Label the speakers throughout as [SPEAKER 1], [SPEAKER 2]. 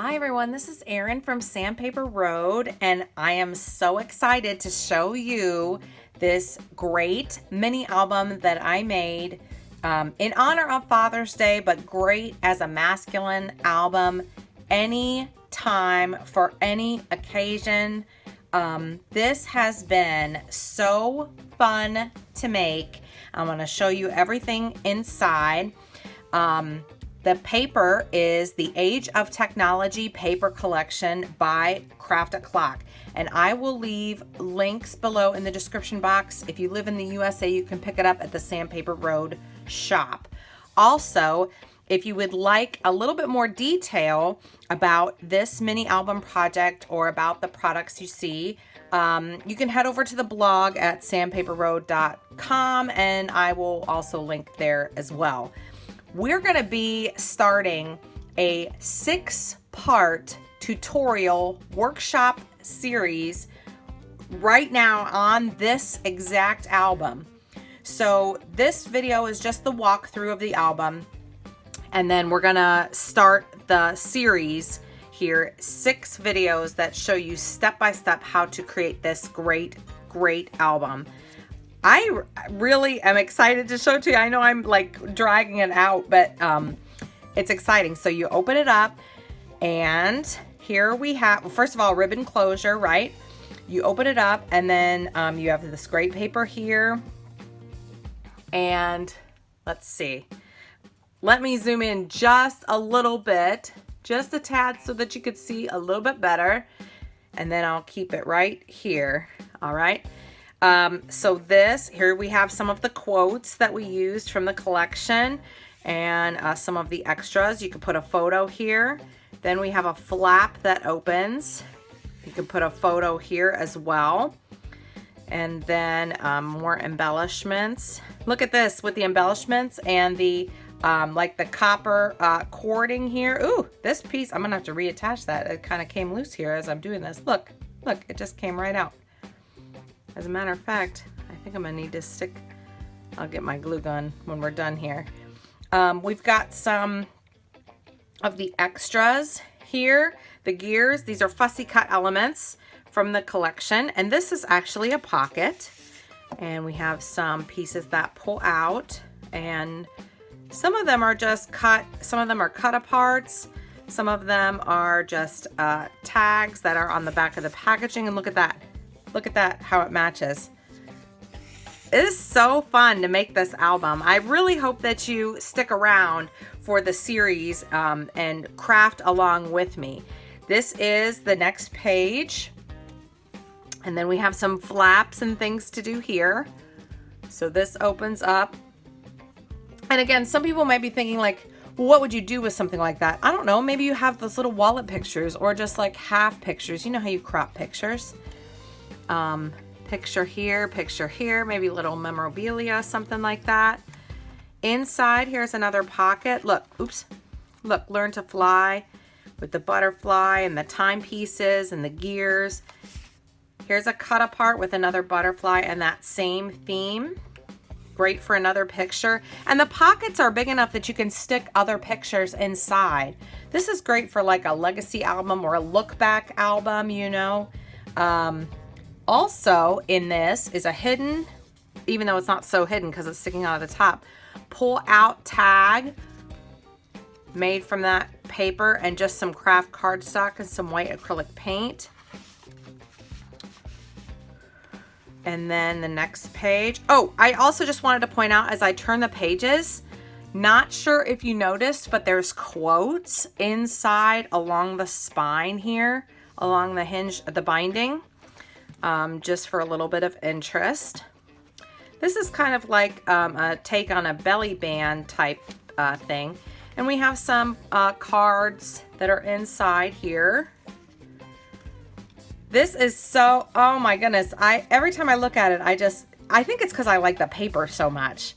[SPEAKER 1] Hi everyone, this is Erin from Sandpaper Road, and I am so excited to show you this great mini album that I made in honor of Father's Day, but great as a masculine album any time for any occasion. This has been so fun to make. I'm going to show you everything inside. The paper is the Age of Technology Paper Collection by Craft a Clock. And I will leave links below in the description box. If you live in the USA, you can pick it up at the Sandpaper Road shop. Also, if you would like a little bit more detail about this mini album project or about the products you see, you can head over to the blog at sandpaperroad.com, and I will also link there as well. We're going to be starting a 6-part tutorial workshop series right now on this exact album. So this video is just the walkthrough of the album, and then we're going to start the series here, 6 videos that show you step by step how to create this great album. I really am excited to show it to you. I know I'm like dragging it out, but it's exciting. So you open it up, and here we have, well, first of all, ribbon closure, right? You open it up, and then you have the scrape paper here. And let's see. Let me zoom in just a little bit, just a tad, so that you could see a little bit better. And then I'll keep it right here. All right. So here we have some of the quotes that we used from the collection, and some of the extras. You can put a photo here. Then we have a flap that opens. You can put a photo here as well. And then more embellishments. Look at this with the embellishments and the like the copper cording here. Ooh, this piece, I'm gonna have to reattach that. It kind of came loose here as I'm doing this. Look, it just came right out. As a matter of fact, I think I'm gonna need to stick, I'll get my glue gun when we're done here. We've got some of the extras here. The gears, these are fussy cut elements from the collection. And this is actually a pocket. And we have some pieces that pull out. And some of them are just cut, some of them are cut aparts. Some of them are just tags that are on the back of the packaging. And look at that. Look at that, how it matches. It is so fun to make this album. I really hope that you stick around for the series and craft along with me. This is the next page. And then we have some flaps and things to do here. So this opens up. And again, some people might be thinking like, well, what would you do with something like that? I don't know. Maybe you have those little wallet pictures or just like half pictures. You know how you crop pictures? Picture here, maybe little memorabilia, something like that. Inside, here's another pocket. Look, oops, look, learn to fly with the butterfly and the timepieces and the gears. Here's a cut apart with another butterfly and that same theme. Great for another picture. And the pockets are big enough that you can stick other pictures inside. This is great for like a legacy album or a look back album, you know. Also in this is a hidden, even though it's not so hidden because it's sticking out of the top, pull out tag made from that paper and just some craft cardstock and some white acrylic paint. And then the next page. Oh, I also just wanted to point out as I turn the pages, not sure if you noticed, but there's quotes inside along the spine here, along the hinge, the binding. Just for a little bit of interest. This is kind of like a take on a belly band type thing. And we have some cards that are inside here. This is so, oh my goodness. Every time I look at it, I think it's because I like the paper so much.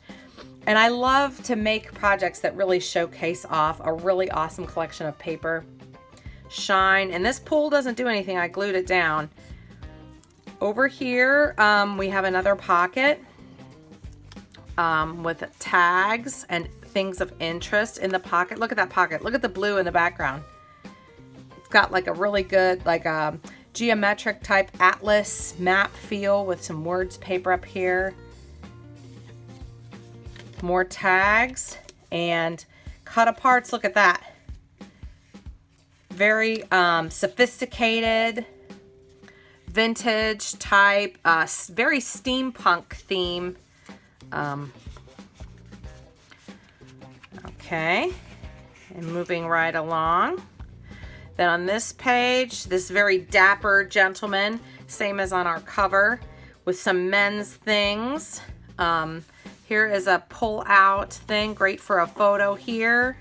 [SPEAKER 1] And I love to make projects that really showcase off a really awesome collection of paper. Shine, and this pull doesn't do anything. I glued it down. Over here, we have another pocket with tags and things of interest in the pocket. Look at that pocket. Look at the blue in the background. got like a really good, like a geometric type atlas map feel with some words paper up here. More tags and cut aparts. Look at that. Very sophisticated, vintage type, very steampunk theme. Okay, and moving right along. Then on this page, this very dapper gentleman, same as on our cover, with some men's things. Here is a pull out thing, great for a photo here.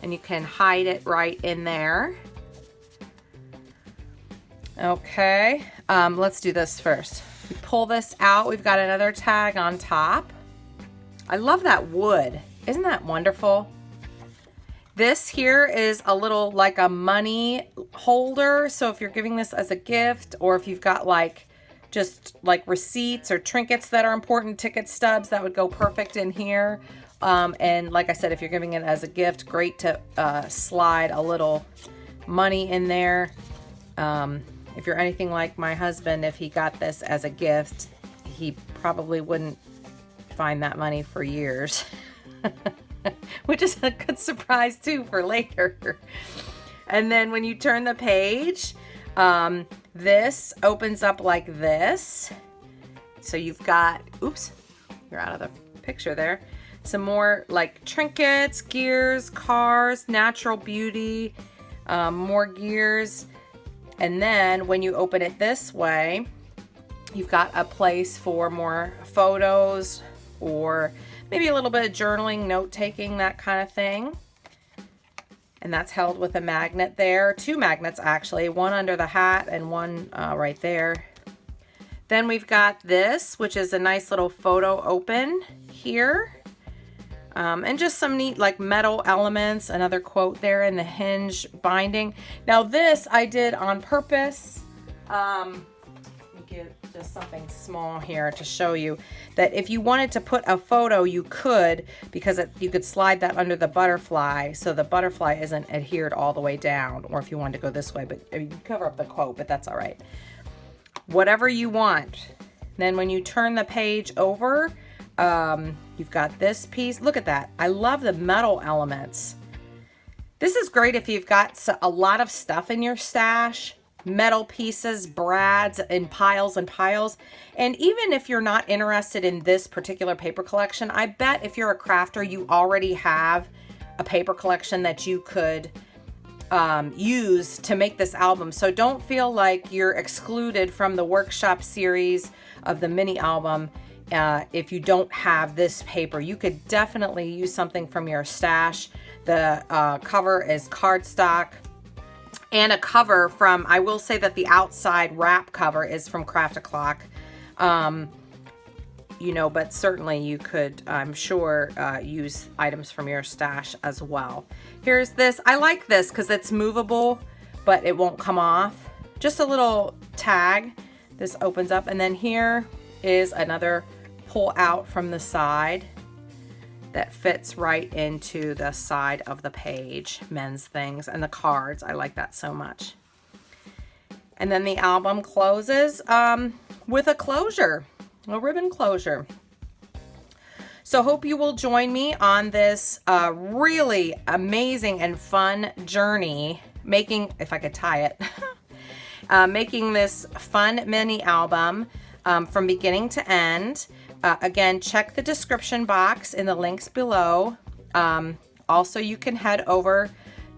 [SPEAKER 1] And you can hide it right in there. Okay, let's do this first. We pull this out, we've got another tag on top. I love that wood. Isn't that wonderful? This here is a little like a money holder. So if you're giving this as a gift, or if you've got like just like receipts or trinkets that are important, ticket stubs, that would go perfect in here. And like I said, if you're giving it as a gift, great to slide a little money in there. If you're anything like my husband, if he got this as a gift, he probably wouldn't find that money for years. Which is a good surprise too for later. And then when you turn the page, this opens up like this. So you've got, oops, you're out of the picture there. Some more like trinkets, gears, cars, natural beauty, more gears. And then when you open it this way, you've got a place for more photos or maybe a little bit of journaling, note-taking, that kind of thing. And that's held with a magnet there. 2 magnets, actually. One under the hat and one right there. Then we've got this, which is a nice little photo open here. And just some neat like metal elements. Another quote there in the hinge binding. Now this I did on purpose. Get just something small here to show you that if you wanted to put a photo, you could, because you could slide that under the butterfly so the butterfly isn't adhered all the way down, or if you wanted to go this way, but you cover up the quote, but that's all right. Whatever you want. Then when you turn the page over, you've got this piece. Look at that. I love the metal elements. This is great if you've got a lot of stuff in your stash. Metal pieces, brads in piles and piles. And even if you're not interested in this particular paper collection, I bet if you're a crafter, you already have a paper collection that you could use to make this album. So don't feel like you're excluded from the workshop series of the mini album if you don't have this paper. You could definitely use something from your stash. The cover is cardstock. And a cover from, I will say that the outside wrap cover is from Craft O'Clock. You know, but certainly you could, I'm sure, use items from your stash as well. Here's this. I like this because it's movable, but it won't come off. Just a little tag. This opens up. And then here is another pull out from the side that fits right into the side of the page. Men's things and the cards. I like that so much. And then the album closes with a closure, a ribbon closure. So hope you will join me on this really amazing and fun journey making, if I could tie it, making this fun mini album from beginning to end. Again, check the description box in the links below. Also, you can head over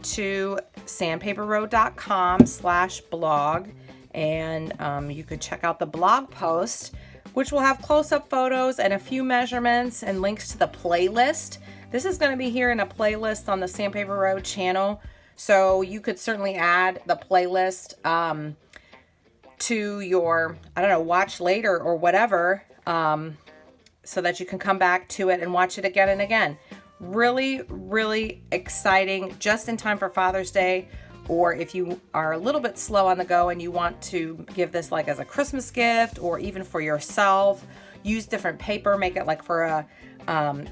[SPEAKER 1] to sandpaperroad.com/blog and you could check out the blog post, which will have close-up photos and a few measurements and links to the playlist. This is going to be here in a playlist on the Sandpaper Road channel, so you could certainly add the playlist to your, I don't know, watch later or whatever, so that you can come back to it and watch it again and again. Really, really exciting, just in time for Father's Day, or if you are a little bit slow on the go and you want to give this like as a Christmas gift or even for yourself. use different paper, make it like for a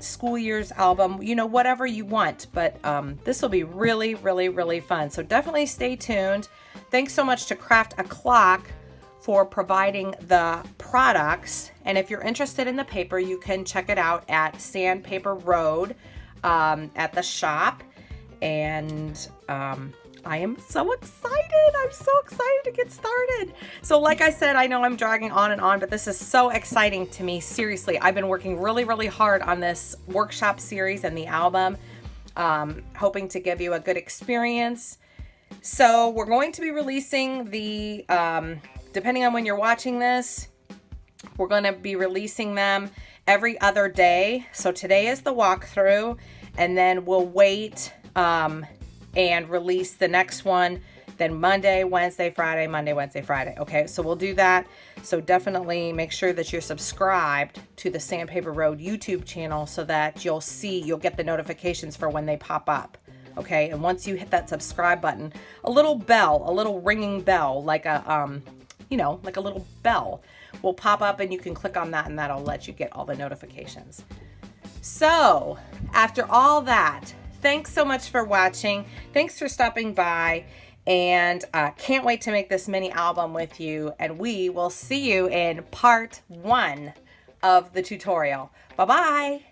[SPEAKER 1] school year's album, you know, whatever you want. But this will be really, really, really fun. So definitely stay tuned. Thanks so much to Craft a Clock for providing the products. And if you're interested in the paper, you can check it out at Sandpaper Road at the shop. And I am so excited. I'm so excited to get started. So like I said, I know I'm dragging on and on, but this is so exciting to me. Seriously, I've been working really, really hard on this workshop series and the album, hoping to give you a good experience. So we're going to be releasing the, depending on when you're watching this, we're going to be releasing them every other day. So today is the walkthrough, and then we'll wait and release the next one, then Monday, Wednesday, Friday, Monday, Wednesday, Friday. Okay, so we'll do that. So definitely make sure that you're subscribed to the Sandpaper Road YouTube channel so that you'll get the notifications for when they pop up. Okay, and once you hit that subscribe button, a little bell, a little ringing bell, like a, you know, like a little bell will pop up, and you can click on that, and that'll let you get all the notifications. So after all that, thanks so much for watching. Thanks for stopping by, and can't wait to make this mini album with you. And we will see you in part 1 of the tutorial. Bye-bye.